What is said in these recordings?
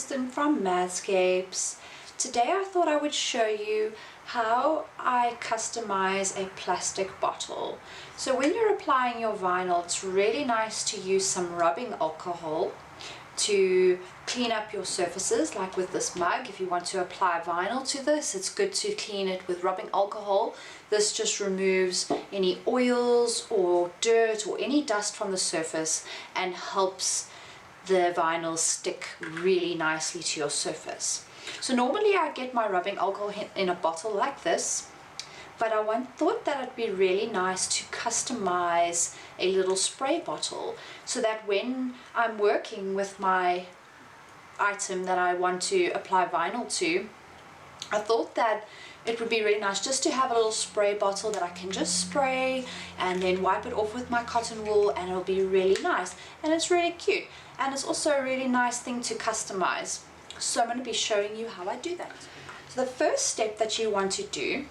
Kristen from MadzScapes. Today I thought I would show you how I customize a plastic bottle. So when you're applying your vinyl, it's really nice to use some rubbing alcohol to clean up your surfaces, like with this mug. If you want to apply vinyl to this, it's good to clean it with rubbing alcohol. This just removes any oils or dirt or any dust from the surface and helps the vinyl stick really nicely to your surface. So normally I get my rubbing alcohol in a bottle like this, but I thought that it'd be really nice to customize a little spray bottle so that when I'm working with my item that I want to apply vinyl to, I thought that it would be really nice just to have a little spray bottle that I can just spray and then wipe it off with my cotton wool, and it'll be really nice and it's really cute, and it's also a really nice thing to customize. So I'm going to be showing you how I do that. So the first step that you want to do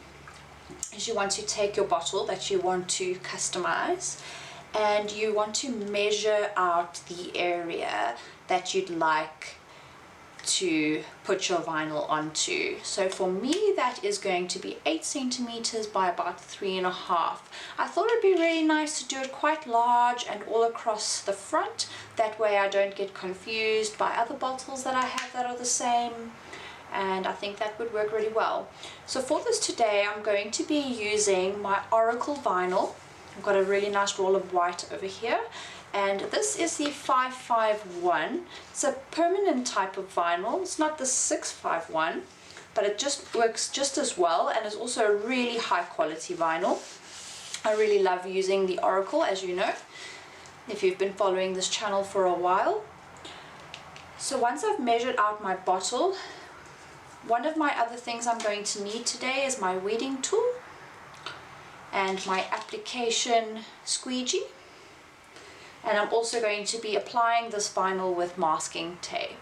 is you want to take your bottle that you want to customize and you want to measure out the area that you'd like to put your vinyl onto. So for me that is going to be 8 centimeters by about 3.5. I thought it'd be really nice to do it quite large and all across the front. That way I don't get confused by other bottles that I have that are the same, and I think that would work really well. So for this today I'm going to be using my Oracle vinyl. I've got a really nice roll of white over here, and this is the 551. It's a permanent type of vinyl. It's not the 651, but it just works just as well, and it's also a really high quality vinyl. I really love using the Oracle, as you know, if you've been following this channel for a while. So once I've measured out my bottle, one of my other things I'm going to need today is my weeding tool and my application squeegee. And I'm also going to be applying this vinyl with masking tape.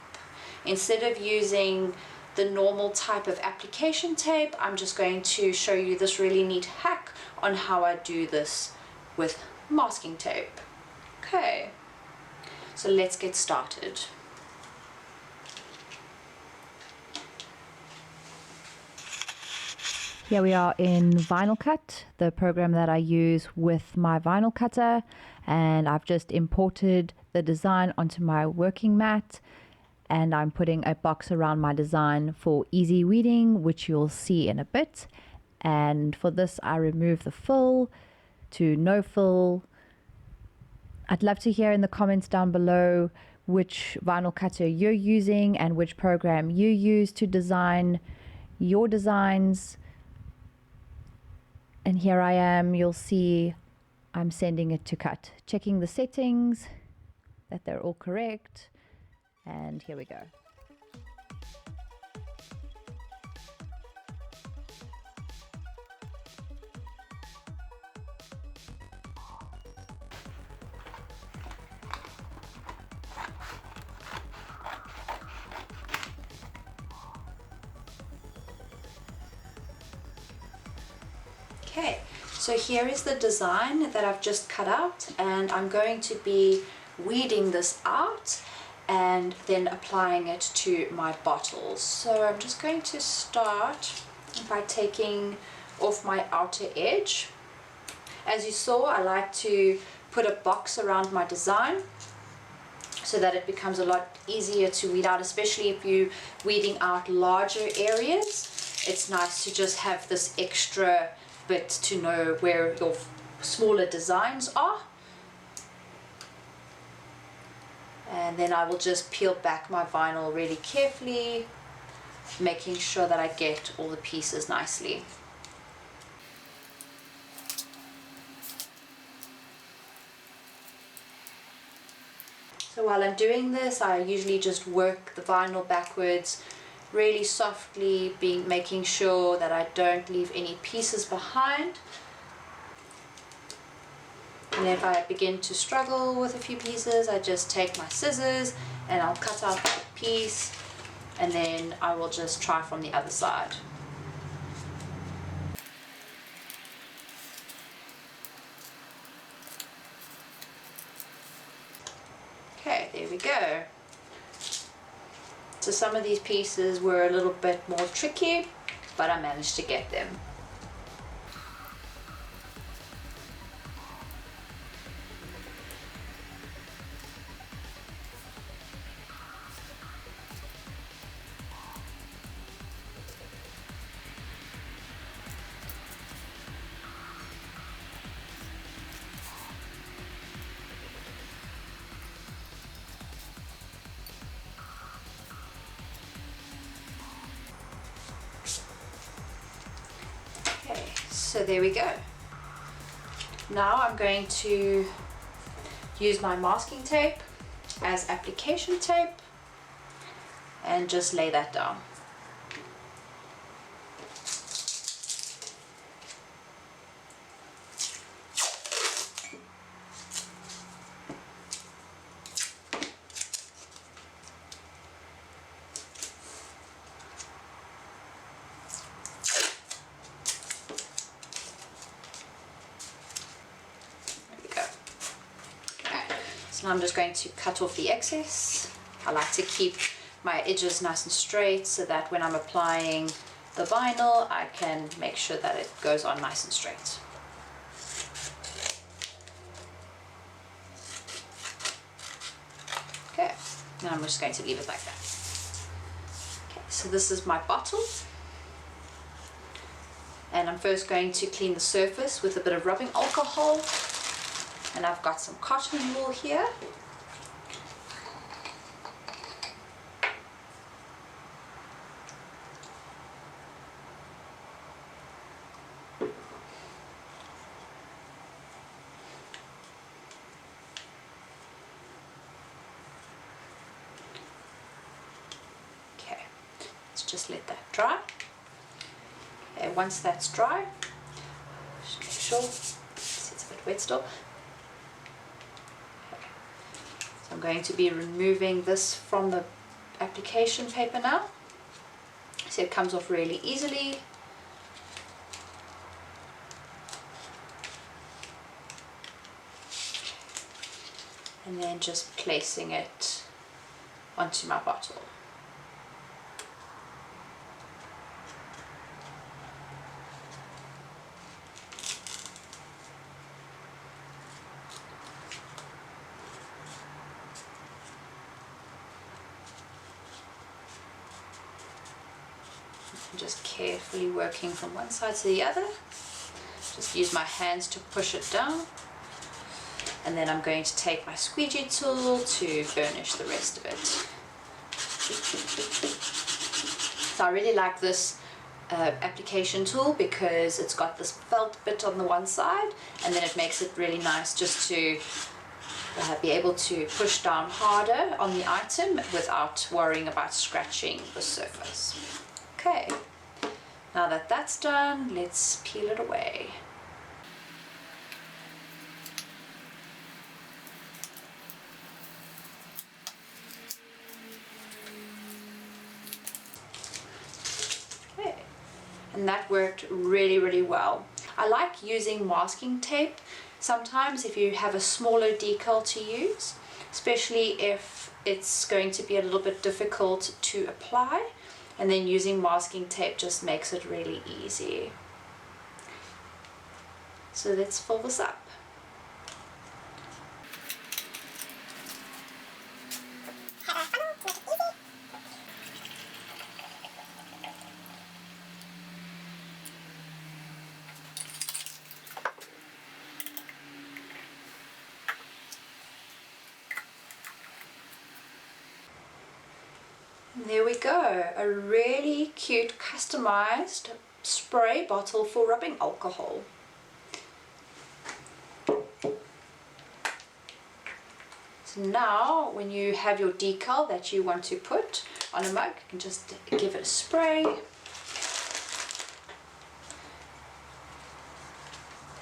Instead of using the normal type of application tape, I'm just going to show you this really neat hack on how I do this with masking tape. Okay, so let's get started. Here we are in Vinyl Cut, the program that I use with my vinyl cutter, and I've just imported the design onto my working mat, and I'm putting a box around my design for easy weeding, which you'll see in a bit. And for this I remove the fill to no fill. I'd love to hear in the comments down below which vinyl cutter you're using and which program you use to design your designs. And here I am, you'll see I'm sending it to cut, checking the settings, that they're all correct, and here we go. Okay, so here is the design that I've just cut out, and I'm going to be weeding this out and then applying it to my bottles. So I'm just going to start by taking off my outer edge. As you saw, I like to put a box around my design so that it becomes a lot easier to weed out, especially if you're weeding out larger areas. It's nice to just have this extra bit to know where your smaller designs are. And then I will just peel back my vinyl really carefully, making sure that I get all the pieces nicely. So while I'm doing this, I usually just work the vinyl backwards really softly, making sure that I don't leave any pieces behind. And if I begin to struggle with a few pieces, I just take my scissors and I'll cut out that piece, and then I will just try from the other side. Okay, there we go. So some of these pieces were a little bit more tricky, but I managed to get them. Okay, so there we go. Now I'm going to use my masking tape as application tape and just lay that down. So now I'm just going to cut off the excess. I like to keep my edges nice and straight so that when I'm applying the vinyl, I can make sure that it goes on nice and straight. Okay, now I'm just going to leave it like that. Okay, so this is my bottle. And I'm first going to clean the surface with a bit of rubbing alcohol. And I've got some cotton wool here. Okay, let's just let that dry. Okay, once that's dry, just make sure it's a bit wet still. I'm going to be removing this from the application paper now. So it comes off really easily. And then just placing it onto my bottle. Just carefully working from one side to the other. Just use my hands to push it down. And then I'm going to take my squeegee tool to burnish the rest of it. So I really like this application tool because it's got this felt bit on the one side, and then it makes it really nice just to be able to push down harder on the item without worrying about scratching the surface. Okay, now that that's done, let's peel it away. Okay, and that worked really, really well. I like using masking tape sometimes if you have a smaller decal to use, especially if it's going to be a little bit difficult to apply. And then using masking tape just makes it really easy. So let's fill this up. There we go, a really cute customized spray bottle for rubbing alcohol. So now when you have your decal that you want to put on a mug, you can just give it a spray.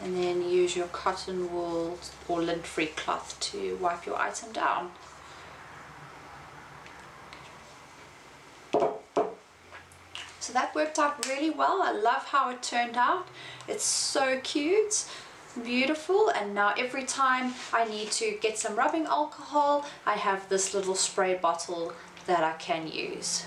And then use your cotton wool or lint-free cloth to wipe your item down. So that worked out really well. I love how it turned out. It's so cute, beautiful, and now every time I need to get some rubbing alcohol, I have this little spray bottle that I can use.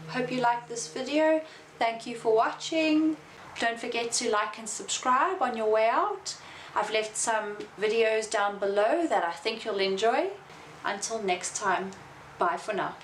Hope you liked this video. Thank you for watching. Don't forget to like and subscribe on your way out. I've left some videos down below that I think you'll enjoy. Until next time, bye for now.